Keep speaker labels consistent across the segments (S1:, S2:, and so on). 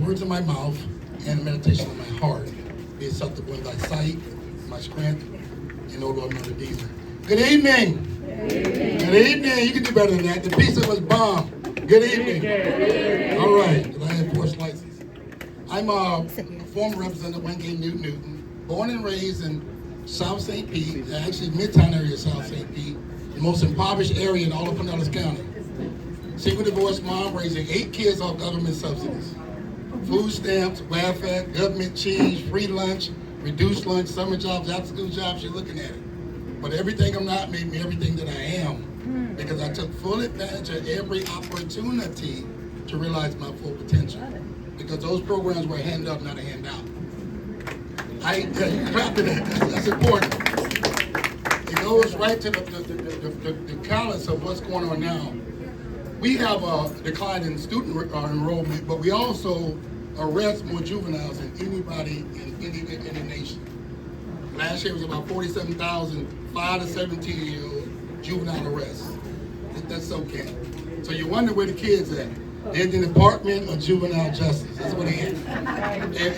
S1: words of my mouth and the meditation of my heart be acceptable in thy sight, my strength, and O Lord, my Redeemer. Good evening. Good evening. You can do better than that. The pizza was bomb. Good evening. All right. I have 4 slices. I'm a former representative of Wengay, Newton, born and raised in South St. Pete, actually Midtown area of South St. Pete, the most impoverished area in all of Pinellas County. Single divorced mom raising 8 kids off government subsidies. Food stamps, welfare, government cheese, free lunch, reduced lunch, summer jobs, after school jobs, you're looking at it. But everything I'm not made me everything that I am because I took full advantage of every opportunity to realize my full potential. Because those programs were a hand up, not a handout. You clap to that. That's important. It goes right to the callous of what's going on now. We have a decline in student enrollment, but we also arrest more juveniles than anybody in any nation. Last year was about 47,000 5 to 17-year-old juvenile arrests. That's okay. So you wonder where the kids at. They're in the Department of Juvenile Justice. That's what they at.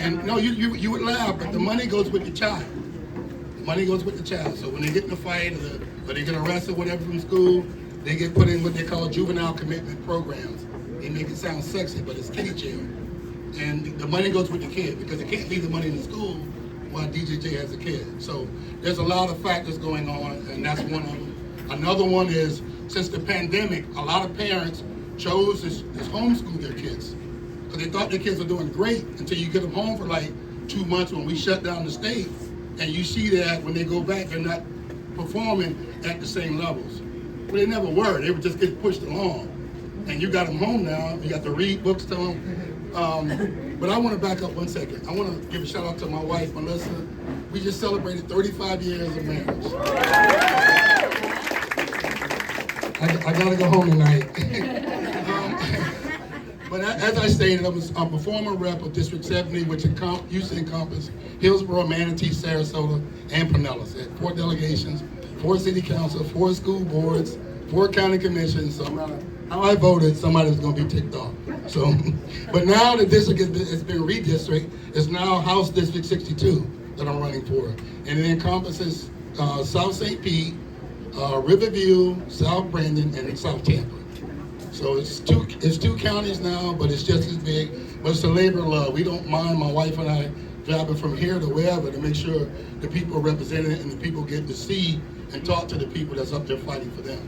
S1: And no, you would laugh, but the money goes with the child. The money goes with the child. So when they get in a fight or they get arrested, whatever from school, they get put in what they call juvenile commitment programs. They make it sound sexy, but it's kitty jail. And the money goes with the kid because they can't leave the money in the school while DJJ has a kid. So there's a lot of factors going on, and that's one of them. Another one is, since the pandemic, a lot of parents chose to homeschool their kids because they thought their kids were doing great until you get them home for like 2 months when we shut down the state, and you see that when they go back, they're not performing at the same levels. Well, they never were. They would just get pushed along. And you got them home now. You got to read books to them. But I want to back up 1 second. I want to give a shout out to my wife, Melissa. We just celebrated 35 years of marriage. I got to go home tonight. But as I stated, I'm a former rep of District 70, which used to encompass Hillsborough, Manatee, Sarasota, and Pinellas. At 4 delegations, 4 city council, 4 school boards, 4 county commissions. So no matter how I voted, somebody's going to be ticked off. So, but now the district has been redistricted. It's now House District 62 that I'm running for. And it encompasses South St. Pete, Riverview, South Brandon, and South Tampa. So it's two counties now, but it's just as big. But it's a labor of love. We don't mind, my wife and I, driving from here to wherever to make sure the people are represented and the people get to see and talk to the people that's up there fighting for them.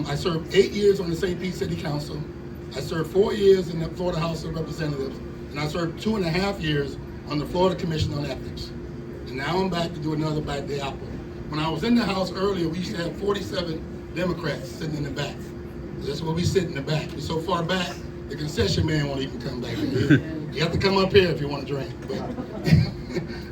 S1: I served 8 years on the St. Pete City Council. I served 4 years in the Florida House of Representatives, and I served 2.5 years on the Florida Commission on Ethics. And now I'm back to do another bite of the apple. When I was in the House earlier, we used to have 47 Democrats sitting in the back. That's where we sit in the back. We're so far back, the concession man won't even come back. You have to come up here if you want to drink.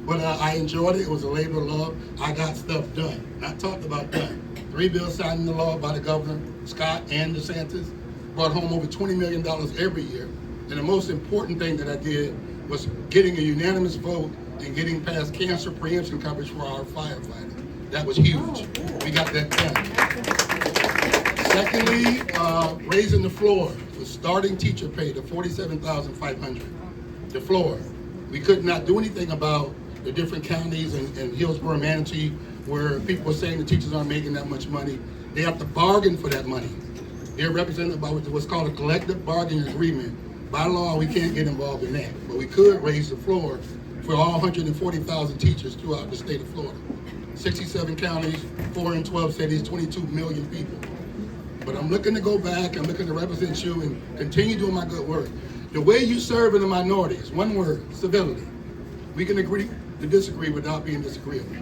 S1: But I enjoyed it. It was a labor of love. I got stuff done. Not talked about done. 3 bills signed into law by the governor, Scott and DeSantis. Brought home over $20 million every year. And the most important thing that I did was getting a unanimous vote and getting past cancer preemption coverage for our firefighters. That was huge. We got that done. Secondly, raising the floor for starting teacher pay to $47,500. The floor. We could not do anything about the different counties in Hillsborough, Manatee, where people were saying the teachers aren't making that much money. They have to bargain for that money. They're represented by what's called a collective bargaining agreement. By law, we can't get involved in that, but we could raise the floor for all 140,000 teachers throughout the state of Florida. 67 counties, 412 cities, 22 million people. But I'm looking to go back, I'm looking to represent you and continue doing my good work. The way you serve in the minority is one word, civility. We can agree to disagree without being disagreeable.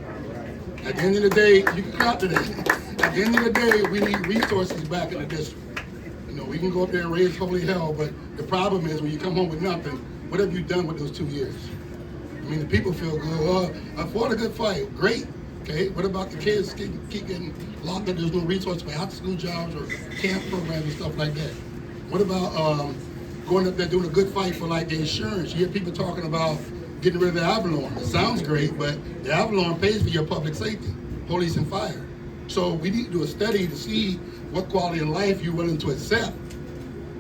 S1: At the end of the day, you can clap to that. At the end of the day, we need resources back in the district. You know, we can go up there and raise holy hell, but the problem is when you come home with nothing, what have you done with those 2 years? I mean, the people feel good. Well, I fought a good fight. Great. Okay. What about the kids keep getting locked up? There's no resources for after-school jobs or camp programs and stuff like that. What about going up there doing a good fight for like the insurance? You hear people talking about getting rid of the Avalon. It sounds great, but the Avalon pays for your public safety, police and fire. So we need to do a study to see what quality of life you're willing to accept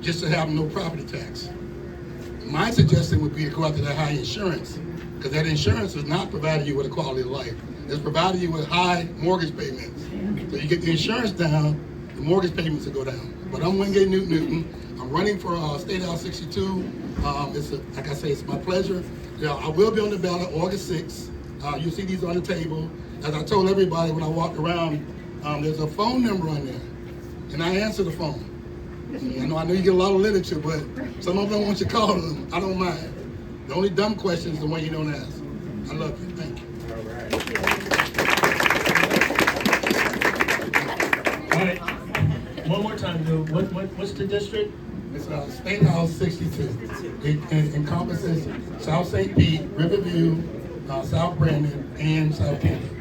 S1: just to have no property tax. My suggestion would be to go after that high insurance, because that insurance is not providing you with a quality of life. It's providing you with high mortgage payments. So you get the insurance down, the mortgage payments will go down. But I'm Wengay Newton. I'm running for State House 62. Like I say, it's my pleasure. I will be on the ballot August 6th. You see these on the table. As I told everybody when I walked around, there's a phone number on there, and I answer the phone. I know you get a lot of literature, but some of them want you to call them. I don't mind. The only dumb question is the one you don't ask. I love you. Thank you.
S2: All right. One more time, Bill. What's the district?
S1: It's State House 62. It encompasses South St. Pete, Riverview, South Brandon, and South Canton.